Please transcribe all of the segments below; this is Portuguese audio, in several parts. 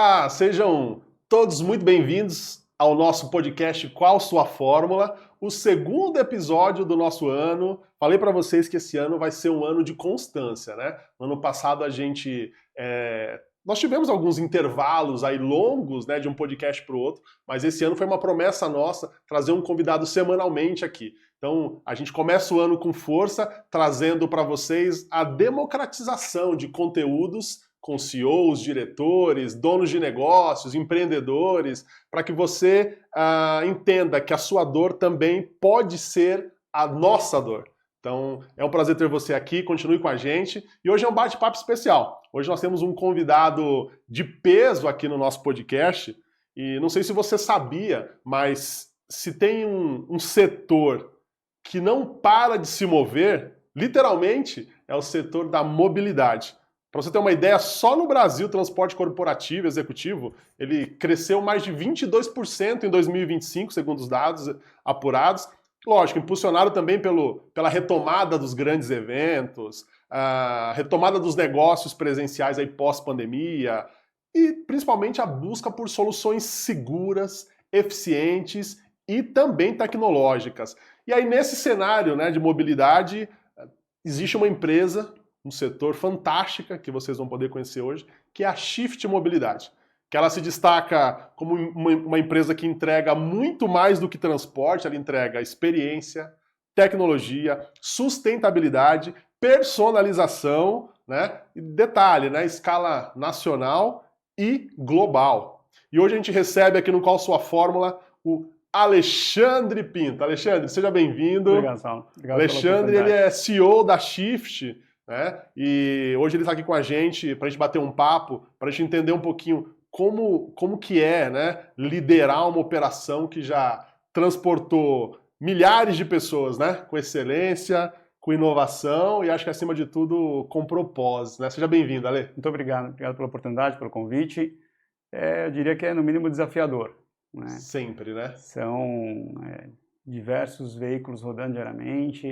Olá, sejam todos muito bem-vindos ao nosso podcast Qual Sua Fórmula, o segundo episódio do nosso ano. Falei para vocês que esse ano vai ser um ano de constância, né? No ano passado nós tivemos alguns intervalos aí longos, né, de um podcast para o outro, mas esse ano foi uma promessa nossa trazer um convidado semanalmente aqui. Então, a gente começa o ano com força, trazendo para vocês a democratização de conteúdos com CEOs, diretores, donos de negócios, empreendedores, para que você entenda que a sua dor também pode ser a nossa dor. Então, é um prazer ter você aqui, continue com a gente. E hoje é um bate-papo especial. Hoje nós temos um convidado de peso aqui no nosso podcast. E não sei se você sabia, mas se tem um setor que não para de se mover, literalmente, é o setor da mobilidade. Para você ter uma ideia, só no Brasil, o transporte corporativo executivo, ele cresceu mais de 22% em 2025, segundo os dados apurados. Lógico, impulsionado também pela retomada dos grandes eventos, a retomada dos negócios presenciais aí pós-pandemia e principalmente a busca por soluções seguras, eficientes e também tecnológicas. E aí nesse cenário, né, de mobilidade, existe uma empresa, um setor fantástica que vocês vão poder conhecer hoje, que é a Shift Mobilidade. Que ela se destaca como uma empresa que entrega muito mais do que transporte, ela entrega experiência, tecnologia, sustentabilidade, personalização, né? E detalhe, né? Escala nacional e global. E hoje a gente recebe aqui no Qual Sua Fórmula o Alexandre Pinto. Alexandre, seja bem-vindo. Obrigado, Saulo. Obrigado Alexandre, ele é CEO da Shift, né? E hoje ele está aqui com a gente para a gente bater um papo, para a gente entender um pouquinho como que é, né, liderar uma operação que já transportou milhares de pessoas, né, com excelência, com inovação e acho que acima de tudo com propósito, né? Seja bem-vindo, Ale. Muito obrigado. Obrigado pela oportunidade, pelo convite. Eu diria que é no mínimo desafiador, né? Sempre, né? São diversos veículos rodando diariamente,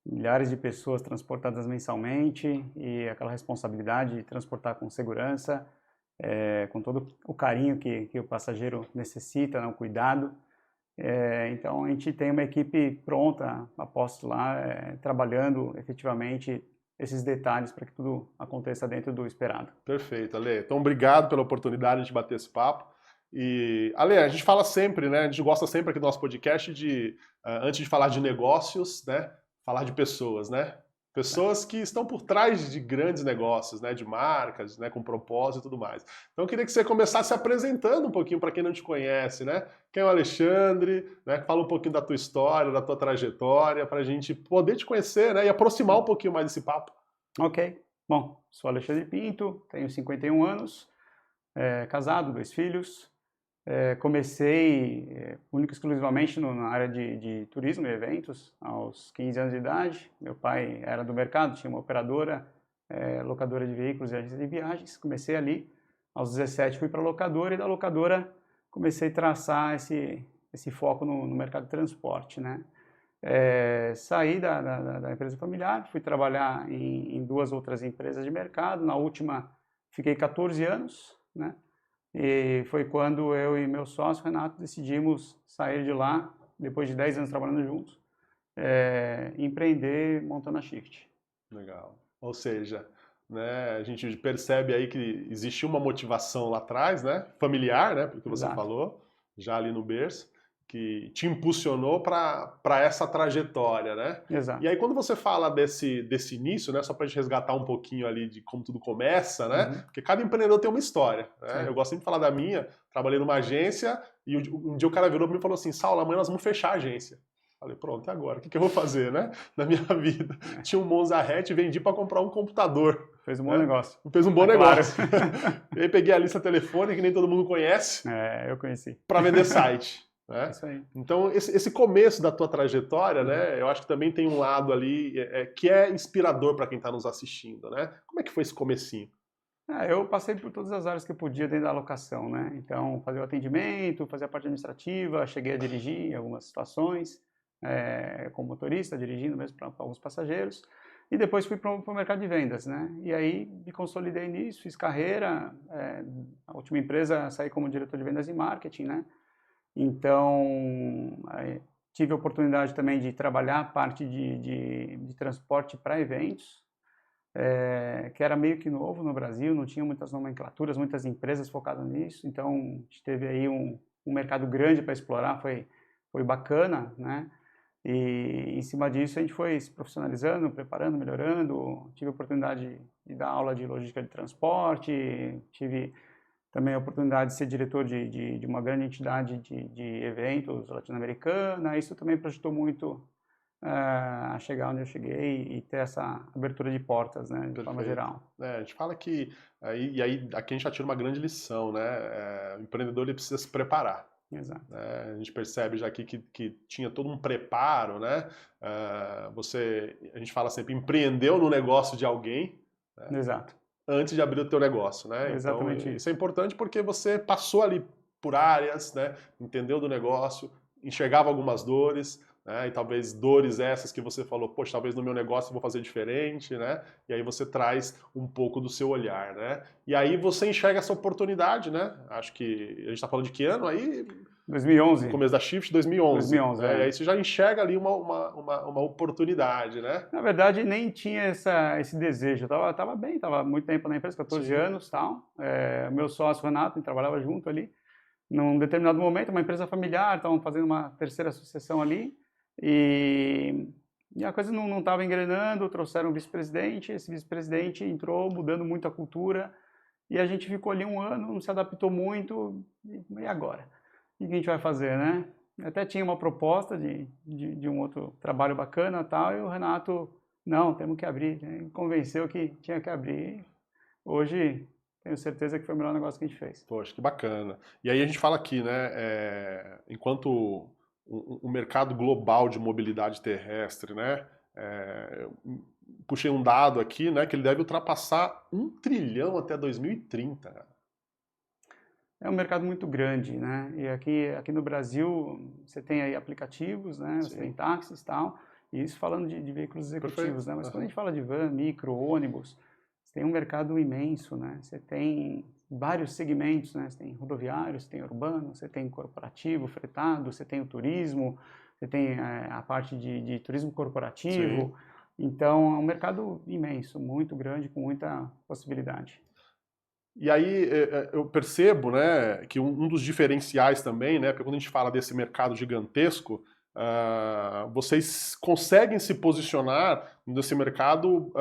milhares de pessoas transportadas mensalmente e aquela responsabilidade de transportar com segurança, com todo o carinho que o passageiro necessita, né, o cuidado. Então a gente tem uma equipe pronta, aposto lá, trabalhando efetivamente esses detalhes para que tudo aconteça dentro do esperado. Perfeito, Ale. Então obrigado pela oportunidade de bater esse papo. E, Ale, a gente fala sempre, né? A gente gosta sempre aqui do nosso podcast de, antes de falar de negócios, né? Falar de pessoas, né? Pessoas que estão por trás de grandes negócios, né? De marcas, né? Com propósito e tudo mais. Então eu queria que você começasse se apresentando um pouquinho para quem não te conhece, né? Quem é o Alexandre, né? Fala um pouquinho da tua história, da tua trajetória, para a gente poder te conhecer, né? E aproximar um pouquinho mais desse papo. Ok. Bom, sou Alexandre Pinto, tenho 51 anos, casado, 2 filhos. Comecei única e exclusivamente na área de turismo e eventos aos 15 anos de idade. Meu pai era do mercado, tinha uma operadora, locadora de veículos e agência de viagens. Comecei ali, aos 17 fui para a locadora e da locadora comecei a traçar esse foco no mercado de transporte, né? Saí da empresa familiar, fui trabalhar em 2 outras empresas de mercado. Na última fiquei 14 anos, né? E foi quando eu e meu sócio, Renato, decidimos sair de lá, depois de 10 anos trabalhando juntos, empreender montando a Shift. Legal. Ou seja, né, a gente percebe aí que existiu uma motivação lá atrás, né, familiar, né, porque você Exato. falou, já ali no berço, que te impulsionou para essa trajetória, né? Exato. E aí quando você fala desse início, né, só para a gente resgatar um pouquinho ali de como tudo começa, né? Uhum. Porque cada empreendedor tem uma história, né? Sim. Eu gosto sempre de falar da minha, trabalhei numa agência e um dia o cara virou para mim e falou assim, Saulo, amanhã nós vamos fechar a agência. Falei, pronto, e agora? O que eu vou fazer, né? Na minha vida. Tinha um Monza Hatch e vendi para comprar um computador. Fez um bom Né? negócio. Fez um bom Claro. negócio. E aí peguei a lista telefônica, que nem todo mundo conhece, Eu conheci. para vender site. Né? Isso aí. Então, esse começo da tua trajetória, né, eu acho que também tem um lado ali que é inspirador para quem está nos assistindo. Né? Como é que foi esse comecinho? Eu passei por todas as áreas que eu podia dentro da locação, né? Então, fazia o atendimento, fazia a parte administrativa, cheguei a dirigir em algumas situações, como motorista, dirigindo mesmo para alguns passageiros. e depois fui para o mercado de vendas, né? E aí me consolidei nisso, fiz carreira, a última empresa saí como diretor de vendas e marketing, né? Então, tive a oportunidade também de trabalhar a parte de transporte para eventos, que era meio que novo no Brasil, não tinha muitas nomenclaturas, muitas empresas focadas nisso, então a gente teve aí um mercado grande para explorar, foi bacana, né? E em cima disso a gente foi se profissionalizando, preparando, melhorando, tive a oportunidade de dar aula de logística de transporte, tive também a oportunidade de ser diretor de uma grande entidade de eventos latino-americana, isso também projetou muito a chegar onde eu cheguei e ter essa abertura de portas, né, de forma geral. A gente fala que, e aí aqui a gente já tira uma grande lição, né? O empreendedor ele precisa se preparar. Exato. A gente percebe já aqui que tinha todo um preparo, né? A gente fala sempre, empreendeu no negócio de alguém, né? Exato. Antes de abrir o teu negócio, né? Então, isso é importante porque você passou ali por áreas, né? Entendeu do negócio, enxergava algumas dores, né? E talvez dores essas que você falou, poxa, talvez no meu negócio eu vou fazer diferente, né? E aí você traz um pouco do seu olhar, né? E aí você enxerga essa oportunidade, né? Acho que a gente está falando de que ano aí? 2011. No começo da Shift, 2011. 2011, E aí você já enxerga ali uma oportunidade, né? Na verdade, nem tinha esse desejo. Eu tava bem, tava muito tempo na empresa, 14 anos e tal. Meu sócio, Renato, a gente trabalhava junto ali. Num determinado momento, uma empresa familiar, estavam fazendo uma terceira sucessão ali. E a coisa não estava engrenando, trouxeram um vice-presidente. Esse vice-presidente entrou mudando muito a cultura. E a gente ficou ali um ano, não se adaptou muito. E agora? O que a gente vai fazer, né? Até tinha uma proposta de um outro trabalho bacana e tal, e o Renato, não, temos que abrir, né? Convenceu que tinha que abrir. Hoje, tenho certeza que foi o melhor negócio que a gente fez. Poxa, que bacana. E aí a gente fala aqui, né, enquanto o mercado global de mobilidade terrestre, né, puxei um dado aqui, né, que ele deve ultrapassar 1 trilhão até 2030. É um mercado muito grande, né? E aqui no Brasil você tem aí aplicativos, né? Você tem táxis e tal. E isso falando de veículos executivos, né? Mas quando a gente fala de van, micro, ônibus, você tem um mercado imenso, né? Você tem vários segmentos, né? Você tem rodoviário, você tem urbano, você tem corporativo, fretado, você tem o turismo, você tem a parte de turismo corporativo. Sim. Então é um mercado imenso, muito grande, com muita possibilidade. E aí eu percebo, né, que um dos diferenciais também, né, porque quando a gente fala desse mercado gigantesco, vocês conseguem se posicionar nesse mercado,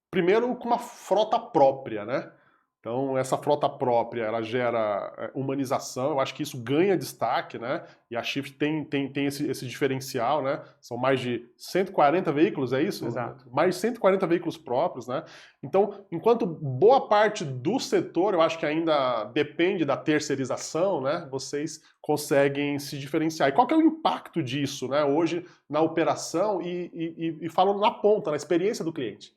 primeiro com uma frota própria, né? Então, essa frota própria, ela gera humanização, eu acho que isso ganha destaque, né? E a Shift tem esse diferencial, né? São mais de 140 veículos, é isso? Exato. Mais de 140 veículos próprios, né? Então, enquanto boa parte do setor, eu acho que ainda depende da terceirização, né? Vocês conseguem se diferenciar. E qual que é o impacto disso, né? Hoje, na operação e falando na ponta, na experiência do cliente?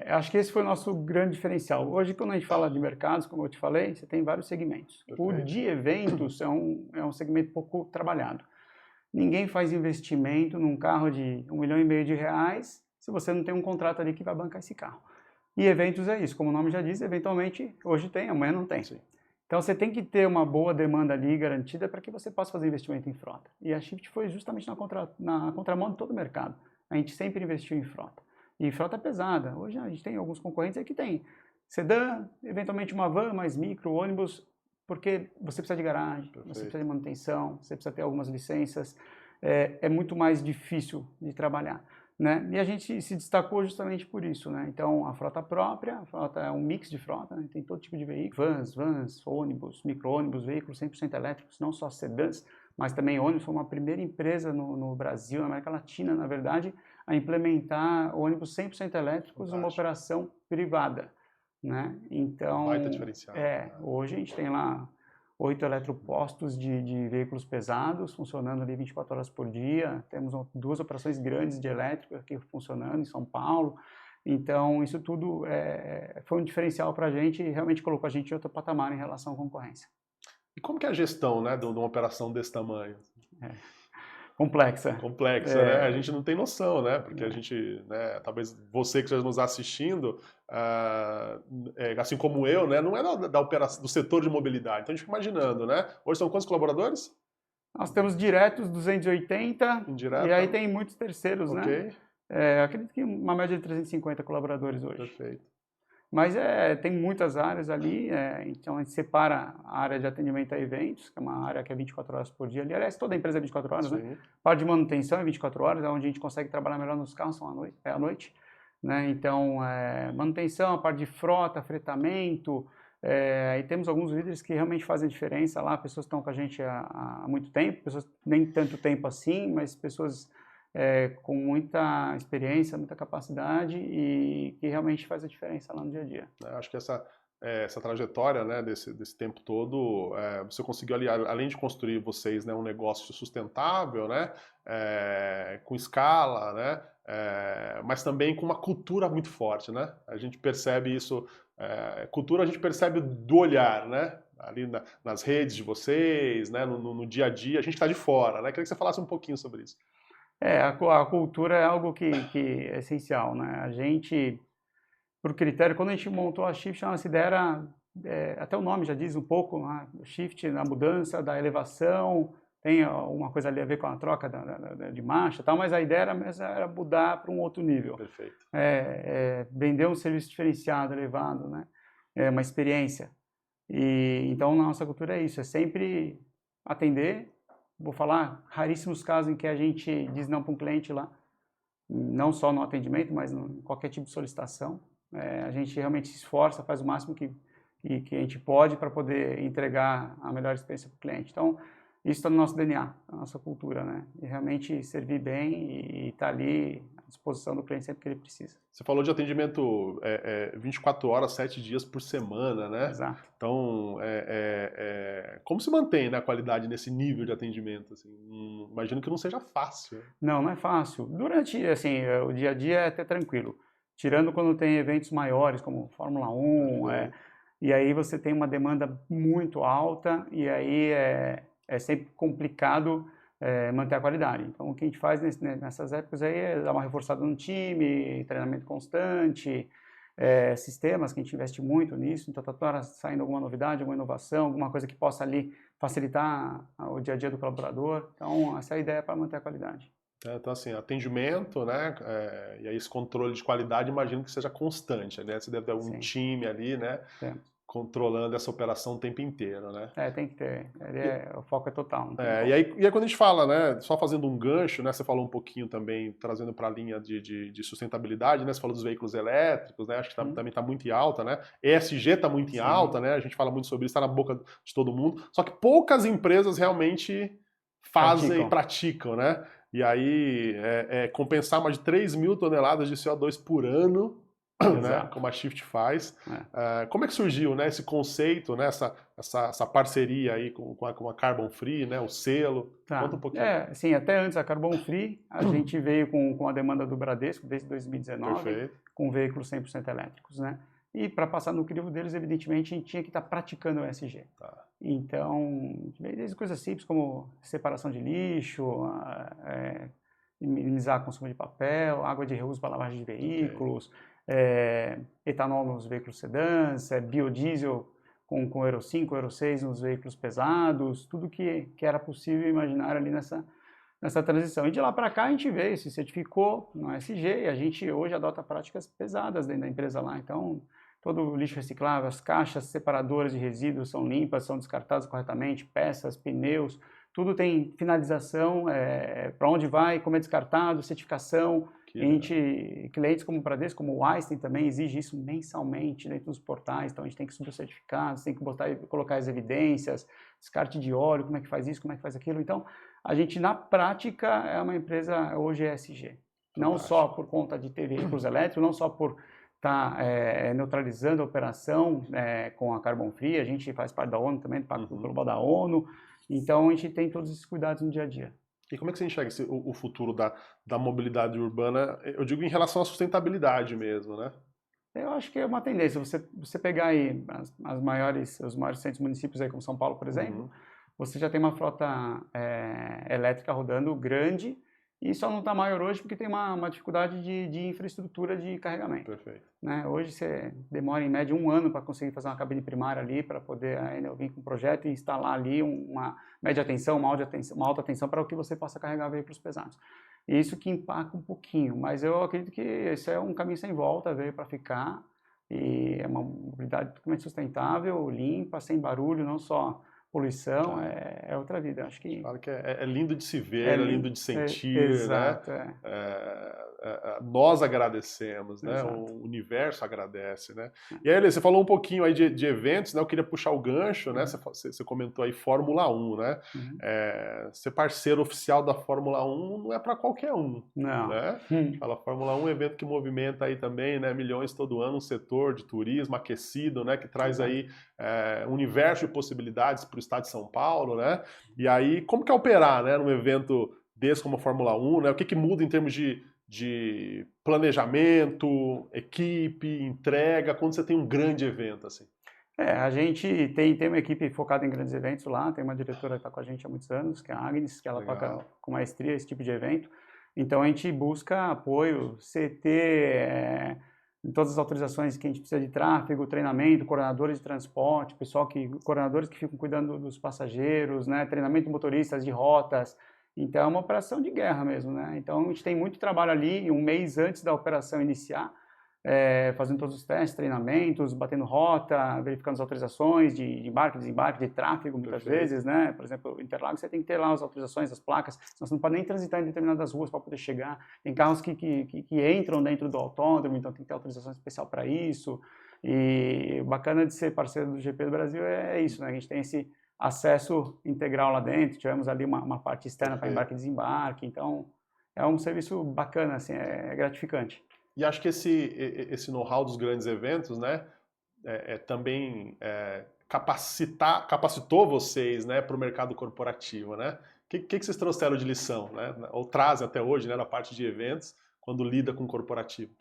Acho que esse foi o nosso grande diferencial. Hoje, quando a gente fala de mercados, como eu te falei, você tem vários segmentos. Perfeito. O de eventos é um segmento pouco trabalhado. Ninguém faz investimento num carro de R$1,5 milhão se você não tem um contrato ali que vai bancar esse carro. E eventos é isso, como o nome já diz, eventualmente hoje tem, amanhã não tem. Sim. Então você tem que ter uma boa demanda ali garantida para que você possa fazer investimento em frota. E a Shift foi justamente na contramão de todo o mercado. A gente sempre investiu em frota. E frota pesada. Hoje a gente tem alguns concorrentes aí que tem sedã, eventualmente uma van, mais micro, ônibus, porque você precisa de garagem, Perfeito. Você precisa de manutenção, você precisa ter algumas licenças. É muito mais difícil de trabalhar, né? E a gente se destacou justamente por isso, né? Então a frota própria, a frota é um mix de frota, né? Tem todo tipo de veículos, vans, ônibus, micro-ônibus, veículos 100% elétricos, não só sedãs, mas também ônibus. Foi uma primeira empresa no Brasil, na América Latina, na verdade, a implementar ônibus 100% elétricos numa operação privada, né? Então, baita diferencial. Hoje a gente tem lá 8 eletropostos de veículos pesados funcionando ali 24 horas por dia. Temos 2 operações grandes de elétrica aqui funcionando em São Paulo. Então, isso tudo foi um diferencial para a gente e realmente colocou a gente em outro patamar em relação à concorrência. E como que é a gestão, né, de uma operação desse tamanho? complexa. Complexa, né? A gente não tem noção, né? Porque a gente, né, talvez você que esteja nos assistindo, assim como eu, né, não é da operação, do setor de mobilidade. Então a gente fica imaginando, né? Hoje são quantos colaboradores? Nós temos diretos 280 e aí Indireta? tem muitos terceiros, né? Ok, Acredito que uma média de 350 colaboradores hoje. perfeito. Mas tem muitas áreas ali, então a gente separa a área de atendimento a eventos, que é uma área que é 24 horas por dia ali. Aliás, toda empresa é 24 horas, né? Sim. Parte de manutenção é 24 horas, é onde a gente consegue trabalhar melhor nos carros, são à noite, né? Então, manutenção, a parte de frota, fretamento, e temos alguns líderes que realmente fazem diferença lá, pessoas que estão com a gente há muito tempo, pessoas nem tanto tempo assim, mas pessoas com muita experiência, muita capacidade e que realmente faz a diferença lá no dia a dia. Acho que essa trajetória, né, desse tempo todo, você conseguiu ali, além de construir vocês, né, um negócio sustentável, né, com escala, né, mas também com uma cultura muito forte, né? A gente percebe isso, cultura a gente percebe do olhar, né? Ali nas redes de vocês, né, no dia a dia, a gente está de fora, né? Queria que você falasse um pouquinho sobre isso. A cultura é algo que é essencial, né? A gente, por critério, quando a gente montou a Shift, a nossa ideia era, até o nome já diz um pouco, né? Shift na mudança, da elevação, tem uma coisa ali a ver com a troca de marcha e tal, mas a ideia era mudar para um outro nível. Perfeito. Vender um serviço diferenciado, elevado, né? Uma experiência. E então, na nossa cultura é isso, é sempre atender. Vou falar raríssimos casos em que a gente diz não para um cliente lá, não só no atendimento, mas em qualquer tipo de solicitação. A gente realmente se esforça, faz o máximo que a gente pode para poder entregar a melhor experiência para o cliente. Então, isso está no nosso DNA, na nossa cultura, né? E realmente servir bem e estar ali à disposição do cliente sempre que ele precisa. Você falou de atendimento 24 horas, 7 dias por semana, né? Exato. Então, como se mantém, né, a qualidade nesse nível de atendimento? Assim? Imagino que não seja fácil. Não é fácil. Durante, assim, o dia a dia é até tranquilo. Tirando quando tem eventos maiores, como Fórmula 1, e aí você tem uma demanda muito alta, e aí é sempre complicado manter a qualidade. Então, o que a gente faz nessas épocas aí é dar uma reforçada no time, treinamento constante, sistemas que a gente investe muito nisso. Então, toda hora saindo alguma novidade, alguma inovação, alguma coisa que possa ali facilitar o dia a dia do colaborador. Então, essa é a ideia para manter a qualidade. Então, assim, atendimento, né? E aí esse controle de qualidade, imagino que seja constante, né? Você deve ter algum time ali, né? Controlando essa operação o tempo inteiro, né? Tem que ter. O foco é total. E aí quando a gente fala, né? Só fazendo um gancho, né? Você falou um pouquinho também, trazendo para a linha de sustentabilidade, né? Você falou dos veículos elétricos, né? Acho que também está muito em alta, né? ESG está muito em alta, né? A gente fala muito sobre isso, está na boca de todo mundo. Só que poucas empresas realmente praticam, né? E aí, compensar mais de 3 mil toneladas de CO2 por ano, né, como a Shift faz. Como é que surgiu, né, esse conceito, né, essa parceria aí com a Carbon Free, né, o selo? Conta um pouquinho. Sim, até antes da Carbon Free, a gente veio com a demanda do Bradesco desde 2019, Perfeito. Com veículos 100% elétricos, né? E para passar no crivo deles, evidentemente, a gente tinha que estar praticando o ESG. Então, desde coisas simples como separação de lixo, minimizar o consumo de papel, água de reuso para lavagem de veículos, etanol nos veículos sedãs, biodiesel com Euro 5, Euro 6 nos veículos pesados, tudo que era possível imaginar ali nessa transição. E de lá para cá a gente veio, se certificou no ESG e a gente hoje adota práticas pesadas dentro da empresa lá. Então, todo o lixo reciclável, as caixas separadoras de resíduos são limpas, são descartadas corretamente, peças, pneus, tudo tem finalização, para onde vai, como é descartado, certificação. Clientes como o Bradesco, como o Einstein também exige isso mensalmente dentro dos portais, então a gente tem que subir os certificados, tem que colocar as evidências, descarte de óleo, como é que faz isso, como é que faz aquilo. Então, a gente na prática é uma empresa hoje ESG, não só por conta de ter veículos elétricos, não só por estar neutralizando a operação com a Carbon Free, a gente faz parte da ONU também, do Pacto Global da ONU, então a gente tem todos esses cuidados no dia a dia. E como é que você enxerga o futuro da mobilidade urbana, eu digo em relação à sustentabilidade mesmo, né? Eu acho que é uma tendência, você pegar aí os maiores centros municípios aí como São Paulo, por exemplo, você já tem uma frota elétrica rodando grande e só não está maior hoje porque tem uma dificuldade de infraestrutura de carregamento. Perfeito. Né? Hoje você demora em média 1 ano para conseguir fazer uma cabine primária ali, para poder a Enel vir com um projeto e instalar ali uma média tensão, uma alta tensão para que você possa carregar veículos pesados. E isso que impacta um pouquinho, mas eu acredito que esse é um caminho sem volta, veio para ficar, e é uma mobilidade totalmente sustentável, limpa, sem barulho, não só poluição, é outra vida. Acho que claro que é lindo de se ver, é lindo de sentir, exato, né? Nós agradecemos, né? Exato. O universo agradece, né? E aí, você falou um pouquinho aí de eventos, né? Eu queria puxar o gancho, né? Você comentou aí Fórmula 1, né? Ser parceiro oficial da Fórmula 1 não é para qualquer um, não. Né? Fala, Fórmula 1 é um evento que movimenta aí também, né? Milhões todo ano, um setor de turismo aquecido, né? Que traz aí um universo de possibilidades para o estado de São Paulo, né? E aí, como que é operar, né? Num evento desse como a Fórmula 1, né? O que muda em termos de planejamento, equipe, entrega, quando você tem um grande evento assim? A gente tem uma equipe focada em grandes eventos lá, tem uma diretora que está com a gente há muitos anos, que é a Agnes, que ela toca com maestria esse tipo de evento. Então a gente busca apoio, CT, em todas as autorizações que a gente precisa de tráfego, treinamento, coordenadores de transporte, coordenadores que ficam cuidando dos passageiros, né, treinamento de motoristas de rotas. Então é uma operação de guerra mesmo, né? Então a gente tem muito trabalho ali, 1 mês antes da operação iniciar, fazendo todos os testes, treinamentos, batendo rota, verificando as autorizações de embarque, desembarque, de tráfego, muitas vezes, né? Por exemplo, Interlagos, você tem que ter lá as autorizações, as placas, senão você não pode nem transitar em determinadas ruas para poder chegar. Tem carros que entram dentro do autódromo, então tem que ter autorização especial para isso. E o bacana de ser parceiro do GP do Brasil é isso, né? A gente tem esse acesso integral lá dentro, tivemos ali uma parte externa para embarque e desembarque, então é um serviço bacana, assim, é gratificante. E acho que esse know-how dos grandes eventos, né, também capacitou vocês, né, para o mercado corporativo, né? O que vocês trouxeram de lição, né? Ou trazem até hoje, né, na parte de eventos, quando lida com o corporativo?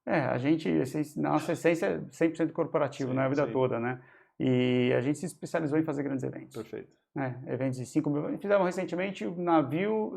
A gente, nossa essência é 100% corporativo, né, a vida toda, né? E a gente se especializou em fazer grandes eventos. Perfeito. Eventos de 5 mil. Fizemos recentemente o navio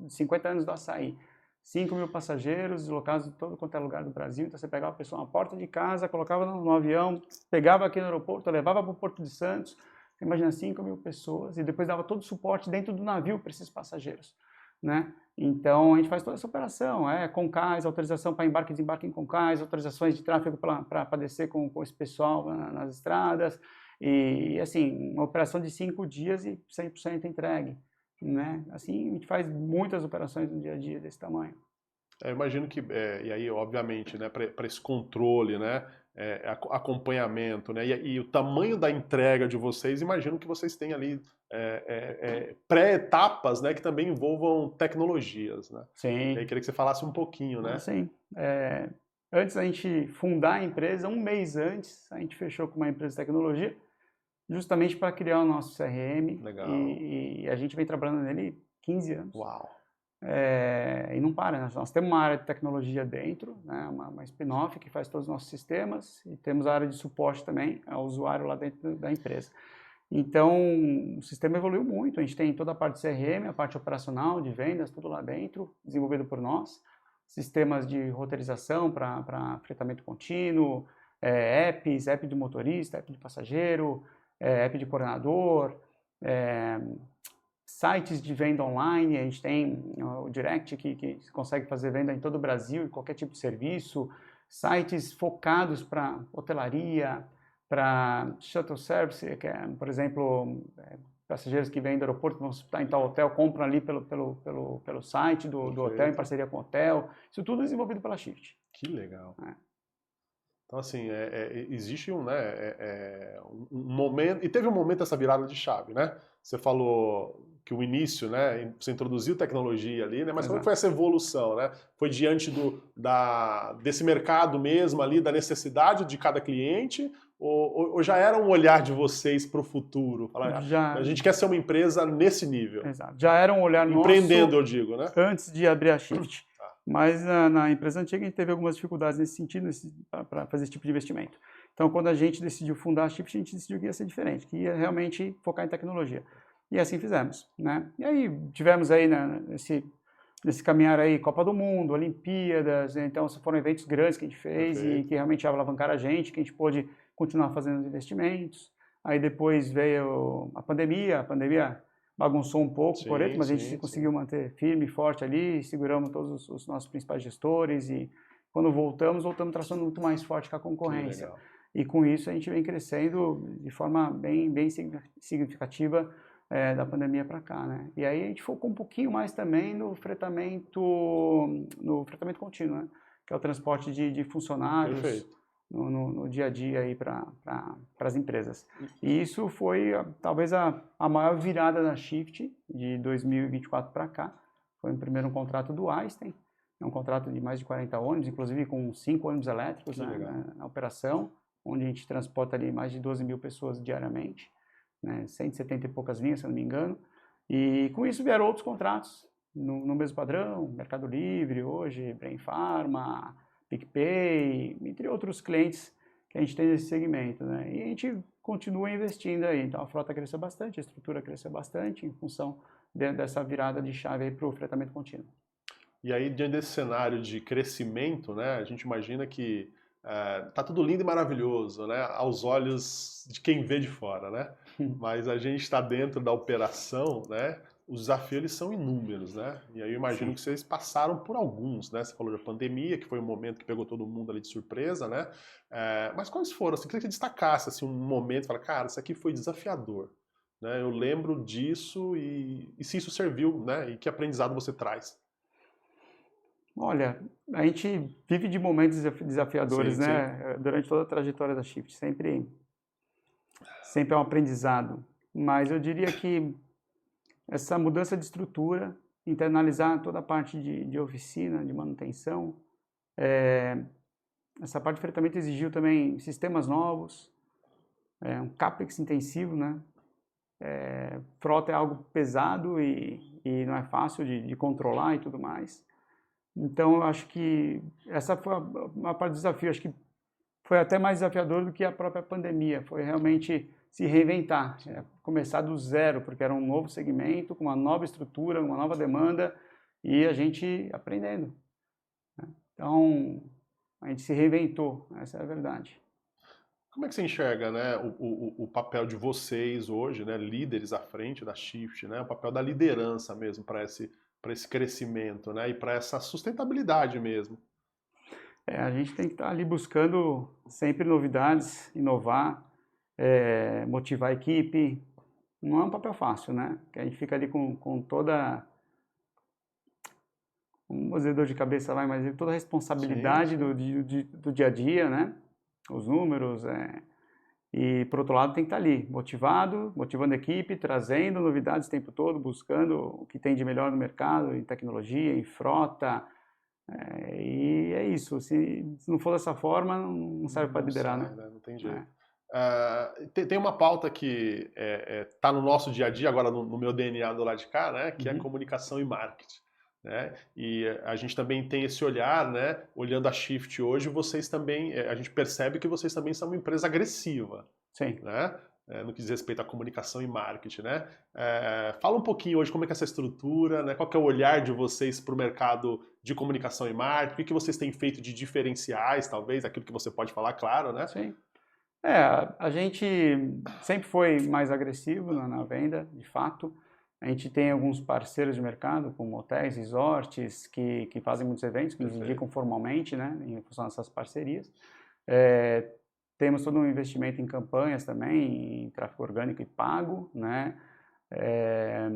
50 anos do Açaí. 5 mil passageiros deslocados de todo quanto é lugar do Brasil. Então você pegava a pessoa na porta de casa, colocava no avião, pegava aqui no aeroporto, levava para o Porto de Santos. Imagina 5 mil pessoas e depois dava todo o suporte dentro do navio para esses passageiros, né? Então a gente faz toda essa operação, Concais, autorização para embarque e desembarque em Concais, autorizações de tráfego para descer com esse pessoal nas estradas e assim, uma operação de 5 dias e 100% entregue, né? Assim, a gente faz muitas operações no dia a dia desse tamanho. Eu imagino que, e aí obviamente, né, para esse controle, né, acompanhamento, né, e o tamanho da entrega de vocês, imagino que vocês têm ali pré-etapas, né, que também envolvam tecnologias, né? Sim. E aí queria que você falasse um pouquinho, né? Sim. Antes da gente fundar a empresa, 1 mês antes, a gente fechou com uma empresa de tecnologia, justamente para criar o nosso CRM. Legal. E a gente vem trabalhando nele 15 anos. Uau! E não para, né? Nós temos uma área de tecnologia dentro, né? uma spin-off que faz todos os nossos sistemas, e temos a área de suporte também ao usuário lá dentro da empresa. Então, o sistema evoluiu muito, a gente tem toda a parte de CRM, a parte operacional, de vendas, tudo lá dentro, desenvolvido por nós, sistemas de roteirização para fretamento contínuo, apps, app de motorista, app de passageiro, app de coordenador, sites de venda online, a gente tem o Direct que consegue fazer venda em todo o Brasil, em qualquer tipo de serviço, sites focados para hotelaria, para shuttle service, que é, por exemplo, passageiros que vêm do aeroporto, vão estar em tal hotel, compram ali pelo site do hotel, em parceria com o hotel, isso tudo desenvolvido pela Shift. Que legal. Então, assim, existe um momento, e teve um momento dessa virada de chave, né? Você falou que o início, né, você introduziu tecnologia ali, né? Mas como foi essa evolução, né? Foi diante desse mercado mesmo ali, da necessidade de cada cliente, ou já era um olhar de vocês para o futuro? Falar, a gente quer ser uma empresa nesse nível. Exato. Já era um olhar nosso... Empreendendo, eu digo, né? Antes de abrir a Shift. Mas na empresa antiga a gente teve algumas dificuldades nesse sentido, para fazer esse tipo de investimento. Então, quando a gente decidiu fundar a Shift, a gente decidiu que ia ser diferente, que ia realmente focar em tecnologia. E assim fizemos, né? E aí tivemos aí nesse caminhar aí Copa do Mundo, Olimpíadas, né? Então foram eventos grandes que a gente fez e Perfeito. que realmente alavancaram a gente, que a gente pôde continuar fazendo os investimentos. Aí depois veio a pandemia bagunçou um pouco o Coreto, Sim, mas a gente sim, sim. conseguiu manter firme e forte ali, seguramos todos os nossos principais gestores e quando voltamos traçando muito mais forte que a Que concorrência. legal. E com isso a gente vem crescendo de forma bem significativa da pandemia para cá, né? E aí a gente focou um pouquinho mais também no fretamento contínuo, né? Que é o transporte de funcionários Perfeito. no dia a dia aí para as empresas. E isso foi talvez a maior virada da Shift de 2024 para cá. Foi primeiro um contrato do Einstein, é um contrato de mais de 40 ônibus, inclusive com 5 ônibus elétricos, Que né, legal. na operação, onde a gente transporta ali mais de 12 mil pessoas diariamente, né, 170 e poucas linhas, se eu não me engano. E com isso vieram outros contratos no mesmo padrão, Mercado Livre hoje, Brain Pharma, PicPay, entre outros clientes que a gente tem nesse segmento, né? E a gente continua investindo aí. Então a frota cresceu bastante, a estrutura cresceu bastante em função dessa virada de chave para o fretamento contínuo. E aí, diante desse cenário de crescimento, né, a gente imagina que tá tudo lindo e maravilhoso, né, aos olhos de quem vê de fora, né? Mas a gente está dentro da operação, né? Os desafios eles são inúmeros, né? E aí eu imagino Sim. que vocês passaram por alguns, né? Você falou da pandemia, que foi um momento que pegou todo mundo ali de surpresa, né? Mas quais foram? Assim, queria que você destacasse assim, um momento, fala, cara, isso aqui foi desafiador, né? Eu lembro disso e se isso serviu, né? E que aprendizado você traz? Olha, a gente vive de momentos desafiadores, Sim, sim. né? Durante toda a trajetória da Shift, sempre é um aprendizado. Mas eu diria que essa mudança de estrutura, internalizar toda a parte de oficina, de manutenção, essa parte de fretamento exigiu também sistemas novos, um CAPEX intensivo, né? Frota é algo pesado e não é fácil de controlar e tudo mais. Então, eu acho que essa foi uma parte do desafio. Acho que foi até mais desafiador do que a própria pandemia. Foi realmente se reinventar, começar do zero, porque era um novo segmento, com uma nova estrutura, uma nova demanda, e a gente aprendendo. Então, a gente se reinventou, essa é a verdade. Como é que você enxerga, né, o papel de vocês hoje, né, líderes à frente da Shift, né, o papel da liderança mesmo para esse crescimento, né, e para essa sustentabilidade mesmo? A gente tem que estar ali buscando sempre novidades, inovar, motivar a equipe. Não é um papel fácil, né? Que a gente fica ali com toda, não vou dizer dor de cabeça, mas toda a Sim, responsabilidade sim. do dia a dia, né? Os números, e por outro lado tem que estar ali, motivando a equipe, trazendo novidades o tempo todo, buscando o que tem de melhor no mercado, em tecnologia, em frota, e é isso. Se não for dessa forma, não serve para Não liderar, sai, né? né, não tem É. jeito. Tem uma pauta que tá no nosso dia a dia, agora no meu DNA do lado de cá, né, que é Uhum. comunicação e marketing. Né? E a gente também tem esse olhar, né? Olhando a Shift hoje, vocês também, a gente percebe que vocês também são uma empresa agressiva, Sim. né? No que diz respeito à comunicação e marketing, né? Fala um pouquinho hoje como é que é essa estrutura, né? Qual que é o olhar de vocês para o mercado de comunicação e marketing, o que vocês têm feito de diferenciais, talvez, aquilo que você pode falar, claro, né? Sim. A gente sempre foi mais agressivo na venda, de fato. A gente tem alguns parceiros de mercado, como hotéis, resorts, que fazem muitos eventos, que nos Perfeito. indicam formalmente, né, em função dessas parcerias. É, temos todo um investimento em campanhas também, em tráfego orgânico e pago, né? É,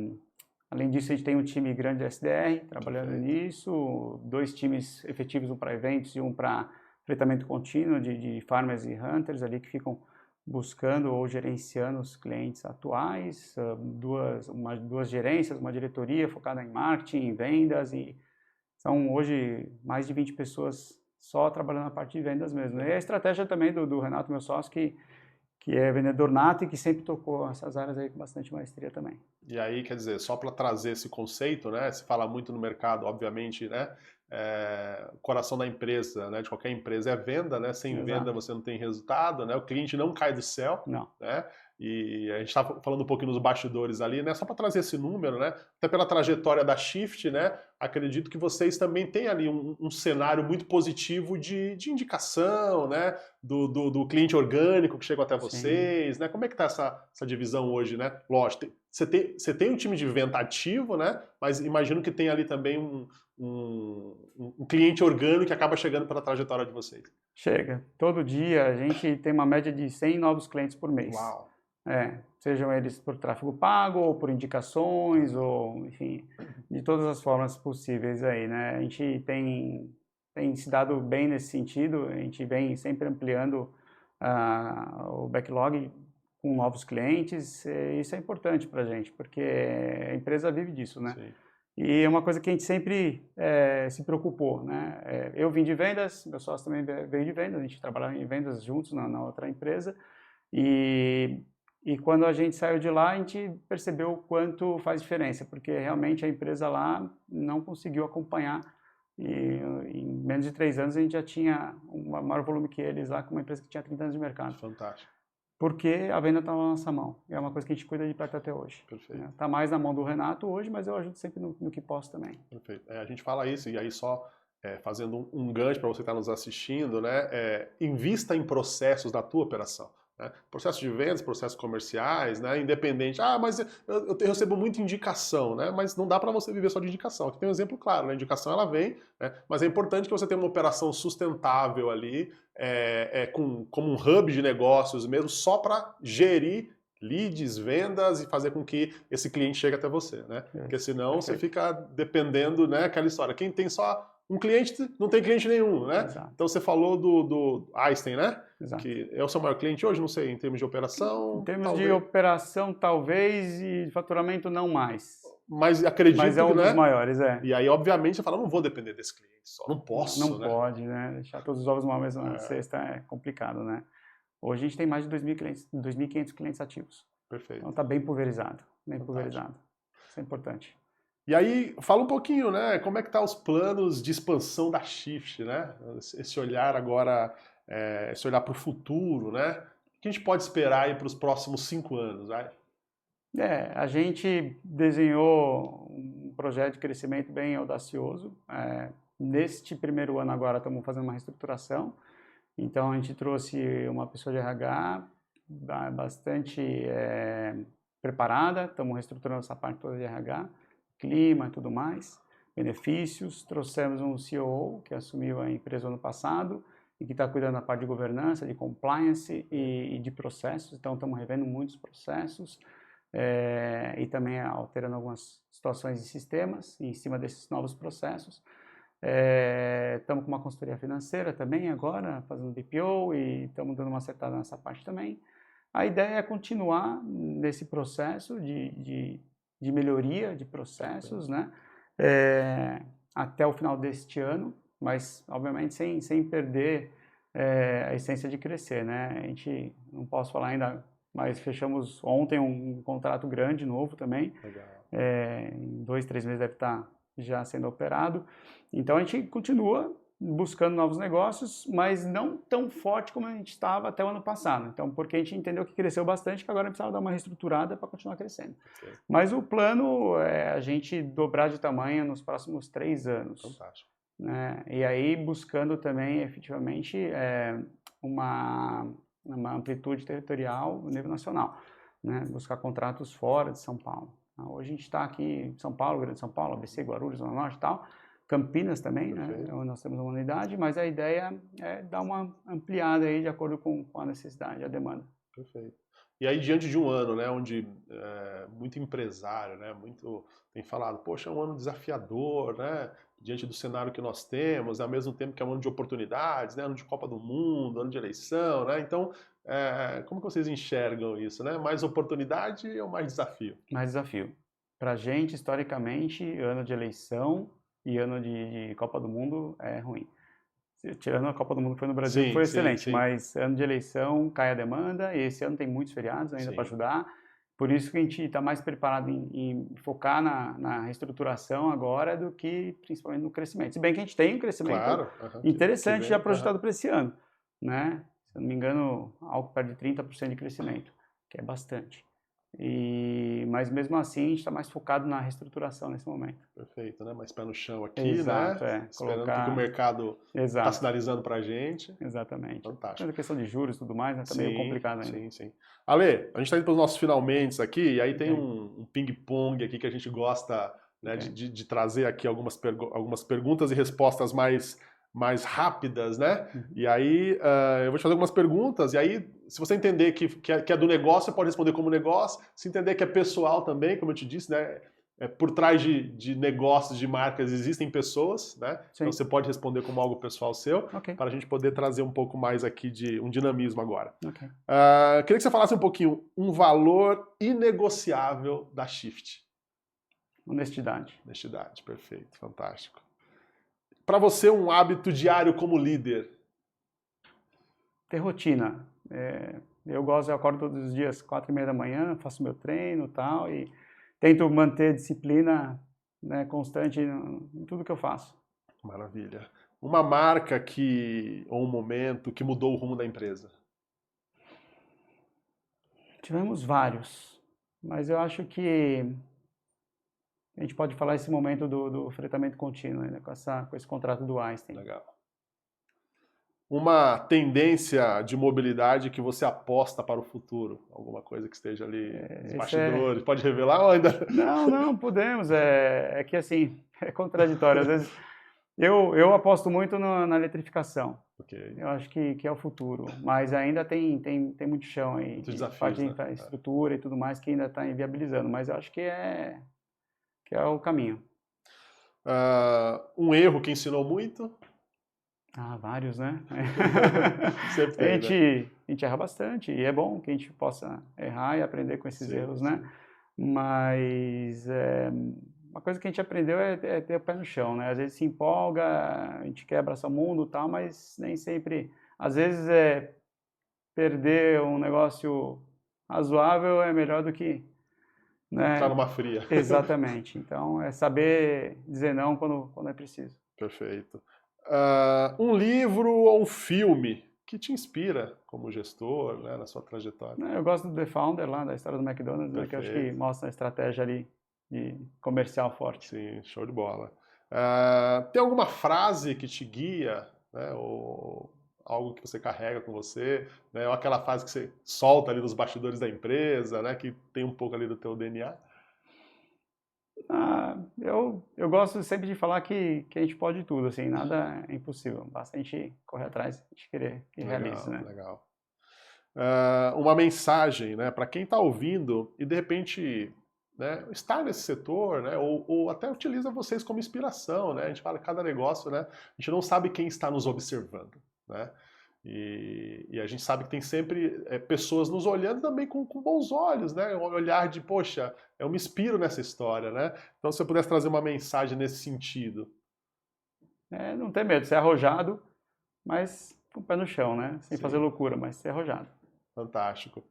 além disso, a gente tem um time grande de SDR trabalhando Perfeito. nisso, 2 times efetivos, um para eventos e um para fretamento contínuo de farmers e hunters ali que ficam buscando ou gerenciando os clientes atuais, duas gerências, uma diretoria focada em marketing, em vendas e são hoje mais de 20 pessoas só trabalhando na parte de vendas mesmo. E a estratégia também do Renato, meu sócio, que é vendedor nato e que sempre tocou essas áreas aí com bastante maestria também. E aí, quer dizer, só para trazer esse conceito, né? Se fala muito no mercado, obviamente, né? O coração da empresa, né? De qualquer empresa é venda, né? Sem venda Exato. você não tem resultado, né? O cliente não cai do céu, Não. né? E a gente estava falando um pouquinho nos bastidores ali, né? Só para trazer esse número, né? Até pela trajetória da Shift, né? Acredito que vocês também têm ali um cenário muito positivo de indicação, né? Do cliente orgânico que chega até vocês, né? Como é que está essa divisão hoje, né? Lógico, você tem um time de venda ativo, né? Mas imagino que tem ali também um cliente orgânico que acaba chegando pela trajetória de vocês. Chega. Todo dia a gente tem uma média de 100 novos clientes por mês. Uau! Sejam eles por tráfego pago, ou por indicações, ou, enfim, de todas as formas possíveis aí, né? A gente tem se dado bem nesse sentido, a gente vem sempre ampliando o backlog com novos clientes, e isso é importante para a gente, porque a empresa vive disso, né? Sim. E é uma coisa que a gente sempre se preocupou, né? Eu vim de vendas, meu sócio também veio de vendas, a gente trabalhava em vendas juntos na outra empresa, e quando a gente saiu de lá, a gente percebeu o quanto faz diferença, porque realmente a empresa lá não conseguiu acompanhar, e em menos de 3 anos a gente já tinha um maior volume que eles lá, com uma empresa que tinha 30 anos de mercado. Fantástico. Porque a venda está na nossa mão, é uma coisa que a gente cuida de perto até hoje. Perfeito. Está mais na mão do Renato hoje, mas eu ajudo sempre no que posso também. Perfeito. A gente fala isso, e aí só fazendo um gancho para você que está nos assistindo, né? Invista em processos da tua operação. Né? Processos de vendas, processos comerciais, né? Independente. Mas eu recebo muita indicação, né? Mas não dá para você viver só de indicação. Aqui tem um exemplo claro, né? A indicação ela vem, né? Mas é importante que você tenha uma operação sustentável ali, como um hub de negócios mesmo, só para gerir leads, vendas e fazer com que esse cliente chegue até você, né? Porque senão você fica dependendo, né? Aquela história. Quem tem só um cliente, não tem cliente nenhum, né? Exato. Então você falou do Einstein, né? Exato. Que é o seu maior cliente hoje, não sei, em termos de operação? Em termos de operação, talvez, e de faturamento, não mais. Mas acredito que, mas é um dos maiores, E aí, obviamente, você fala, não vou depender desse cliente, só não posso, não pode, né? Deixar todos os ovos numa mesma cesta é complicado, né? Hoje a gente tem mais de 2.500 clientes ativos. Perfeito. Então está bem pulverizado, pulverizado. Isso é importante. E aí, fala um pouquinho, né? Como é que tá os planos de expansão da Shift, né? Esse olhar agora, esse olhar para o futuro, né? O que a gente pode esperar aí para os próximos 5 anos, vai? A gente desenhou um projeto de crescimento bem audacioso. Neste primeiro ano agora estamos fazendo uma reestruturação. Então a gente trouxe uma pessoa de RH bastante preparada, estamos reestruturando essa parte toda de RH, clima e tudo mais, benefícios. Trouxemos um COO que assumiu a empresa ano passado e que está cuidando da parte de governança, de compliance e de processos. Então estamos revendo muitos processos e também alterando algumas situações de sistemas em cima desses novos processos. Estamos com uma consultoria financeira também agora, fazendo BPO, e estamos dando uma acertada nessa parte também. A ideia é continuar nesse processo de melhoria de processos, né? Até o final deste ano, mas obviamente sem perder a essência de crescer, né? A gente, não posso falar ainda, mas fechamos ontem um contrato grande, novo também. Legal. Em 2, 3 meses deve estar já sendo operado. Então a gente continua buscando novos negócios, mas não tão forte como a gente estava até o ano passado. Então, porque a gente entendeu que cresceu bastante, que agora precisava dar uma reestruturada para continuar crescendo. Okay. Mas o plano é a gente dobrar de tamanho nos próximos 3 anos. Fantástico. Né? E aí buscando também, efetivamente, uma amplitude territorial no nível nacional. Né? Buscar contratos fora de São Paulo. Hoje a gente está aqui em São Paulo, Grande São Paulo, ABC, Guarulhos, Zona Norte e tal. Campinas também, né? Onde nós temos uma unidade, mas a ideia é dar uma ampliada aí de acordo com a necessidade, a demanda. Perfeito. E aí, diante de um ano, né, onde muito empresário, né, tem falado, poxa, é um ano desafiador, né, diante do cenário que nós temos, ao mesmo tempo que é um ano de oportunidades, né, ano de Copa do Mundo, ano de eleição, né, então, como que vocês enxergam isso, né, mais oportunidade ou mais desafio? Mais desafio. Para a gente, historicamente, ano de eleição e ano de Copa do Mundo é ruim. Tirando a Copa do Mundo que foi no Brasil, foi excelente, mas ano de eleição cai a demanda, e esse ano tem muitos feriados ainda para ajudar, por isso que a gente está mais preparado em focar na reestruturação agora do que principalmente no crescimento. Se bem que a gente tem um crescimento interessante já projetado para esse ano, né? Se eu não me engano, algo perto de 30% de crescimento, que é bastante. Mas mesmo assim, a gente está mais focado na reestruturação nesse momento. Perfeito, né? Mais pé no chão aqui, Exato, né? Esperando o que o mercado está sinalizando para a gente. Exatamente. Fantástico. Mas a questão de juros e tudo mais, né? Tá meio complicado ainda. Sim. Ale, a gente está indo para os nossos finalmente aqui, e aí tem um ping-pong aqui que a gente gosta, né, de trazer aqui algumas perguntas e respostas mais rápidas, né? E aí eu vou te fazer algumas perguntas, e aí se você entender que é do negócio, você pode responder como negócio, se entender que é pessoal também, como eu te disse, né? Por trás de negócios, de marcas, existem pessoas, né? Então você pode responder como algo pessoal seu, para a gente poder trazer um pouco mais aqui de um dinamismo agora. Queria que você falasse um pouquinho, um valor inegociável da Shift. Honestidade. Honestidade, perfeito, fantástico. Para você, um hábito diário como líder? Ter rotina. Eu acordo todos os dias 4:30 da manhã, faço meu treino e tal, e tento manter disciplina, né, constante em tudo que eu faço. Maravilha. Uma marca ou um momento que mudou o rumo da empresa? Tivemos vários, mas eu acho que a gente pode falar esse momento do fretamento contínuo, né, com esse contrato do Einstein. Legal. Uma tendência de mobilidade que você aposta para o futuro? Alguma coisa que esteja ali nos bastidores? Pode revelar ou ainda? Não, podemos. É que assim, é contraditório. Às vezes, eu aposto muito na eletrificação. Eu acho que é o futuro. Mas ainda tem muito chão aí. Muitos desafios, parte de infraestrutura e tudo mais que ainda está inviabilizando. Mas eu acho que é o caminho. Um erro que ensinou muito? Vários, né? Sempre tem, a gente erra bastante e é bom que a gente possa errar e aprender com esses erros, né? Mas uma coisa que a gente aprendeu é ter o pé no chão, né? Às vezes se empolga, a gente quer abraçar o mundo e tal, mas nem sempre... Às vezes perder um negócio razoável é melhor do que... Né? Entrar numa fria. Exatamente. Então, é saber dizer não quando é preciso. Perfeito. Um livro ou um filme que te inspira como gestor, né, na sua trajetória? Eu gosto do The Founder, lá da história do McDonald's, né, que eu acho que mostra a estratégia ali de comercial forte. Sim, show de bola. Tem alguma frase que te guia, né, ou algo que você carrega com você, né, ou aquela frase que você solta ali nos bastidores da empresa, né, que tem um pouco ali do teu DNA? Eu gosto sempre de falar que a gente pode tudo, assim, nada é impossível, basta a gente correr atrás, a gente querer que realize, né? Legal. Uma mensagem, né, para quem está ouvindo e de repente, né, está nesse setor, né, ou até utiliza vocês como inspiração, né? A gente fala que cada negócio, né, a gente não sabe quem está nos observando, né? E a gente sabe que tem sempre pessoas nos olhando também com bons olhos, né? Um olhar de, poxa, eu me inspiro nessa história, né? Então, se eu pudesse trazer uma mensagem nesse sentido. Não ter medo, ser arrojado, mas com o pé no chão, né? Sem fazer loucura, mas ser arrojado. Fantástico.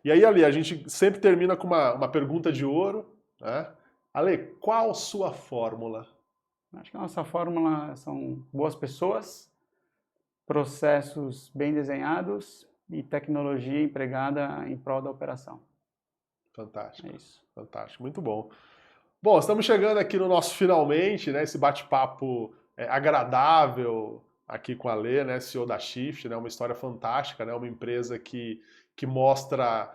E aí, Ale, a gente sempre termina com uma pergunta de ouro, né? Ale, qual sua fórmula? Acho que a nossa fórmula são boas pessoas, processos bem desenhados e tecnologia empregada em prol da operação. Fantástico. É isso. Fantástico, muito bom. Bom, estamos chegando aqui no nosso finalmente, né? Esse bate-papo agradável aqui com a Lê, né? CEO da Shift, né? Uma história fantástica, né? Uma empresa que mostra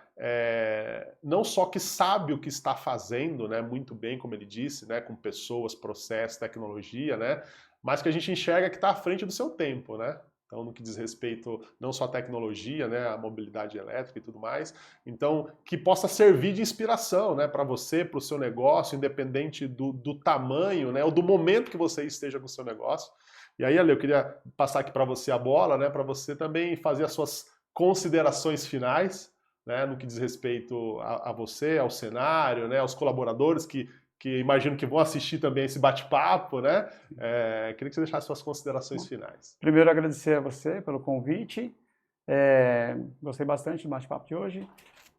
não só que sabe o que está fazendo, né? Muito bem, como ele disse, né? Com pessoas, processos, tecnologia, né? Mas que a gente enxerga que está à frente do seu tempo, né? Então, no que diz respeito não só à tecnologia, né, à mobilidade elétrica e tudo mais, então que possa servir de inspiração, né, para você, para o seu negócio, independente do tamanho, né, ou do momento que você esteja com o seu negócio. E aí, Ale, eu queria passar aqui para você a bola, né, para você também fazer as suas considerações finais, né, no que diz respeito a você, ao cenário, né, aos colaboradores que imagino que vão assistir também esse bate-papo, né? Queria que você deixasse suas considerações finais. Primeiro, agradecer a você pelo convite. Gostei bastante do bate-papo de hoje.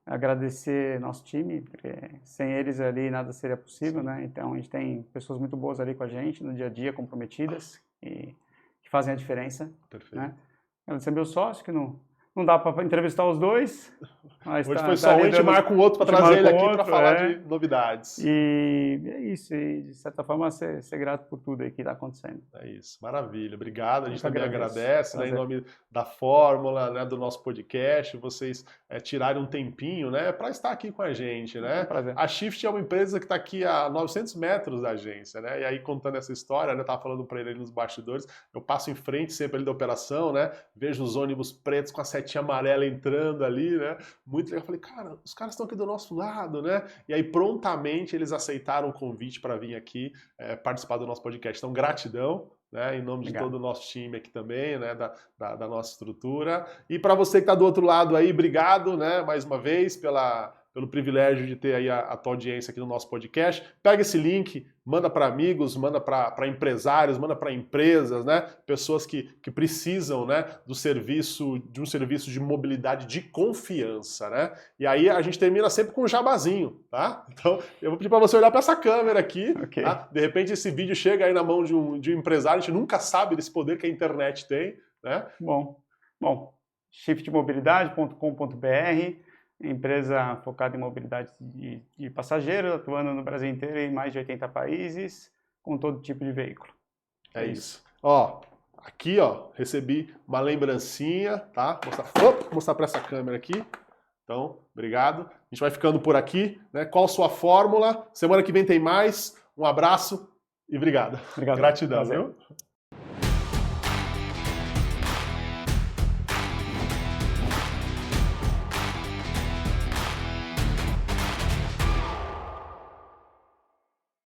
Agradecer nosso time, porque sem eles ali nada seria possível, né? Então, a gente tem pessoas muito boas ali com a gente, no dia a dia, comprometidas, e que fazem a diferença. Perfeito. Né? Agradecer meu sócio, que Não dá para entrevistar os dois. Mas hoje foi só um, a gente marca um outro para trazer ele aqui para falar de novidades. E é isso, e de certa forma ser grato por tudo aí que está acontecendo. É isso, maravilha, obrigado. A gente também agradeço. agradece, né, em nome da Fórmula, né, do nosso podcast, vocês tirarem um tempinho, né, para estar aqui com a gente, né? A Shift é uma empresa que está aqui a 900 metros da agência, né? E aí contando essa história, né, eu tava falando para ele nos bastidores, eu passo em frente sempre ali da operação, né? Vejo os ônibus pretos com a setinha amarela entrando ali, né? Muito legal. Eu falei, cara, os caras estão aqui do nosso lado, né? E aí prontamente eles aceitaram o convite para vir aqui participar do nosso podcast. Então, gratidão, né? Em nome de todo o nosso time aqui também, né? Da nossa estrutura. E para você que está do outro lado aí, obrigado, né? Mais uma vez pelo privilégio de ter aí a tua audiência aqui no nosso podcast. Pega esse link, manda para amigos, manda para empresários, manda para empresas, né? Pessoas que precisam, né, de um serviço de mobilidade de confiança, né? E aí a gente termina sempre com um jabazinho, tá? Então eu vou pedir para você olhar para essa câmera aqui, tá? De repente esse vídeo chega aí na mão de um empresário, a gente nunca sabe desse poder que a internet tem, né? Bom, shiftmobilidade.com.br, empresa focada em mobilidade de passageiros, atuando no Brasil inteiro em mais de 80 países, com todo tipo de veículo. É isso. Ó, aqui, ó, recebi uma lembrancinha, tá? Vou mostrar para essa câmera aqui. Então, obrigado. A gente vai ficando por aqui, né? Qual a sua fórmula? Semana que vem tem mais. Um abraço e obrigado. Obrigado. Gratidão, Prazer. Viu?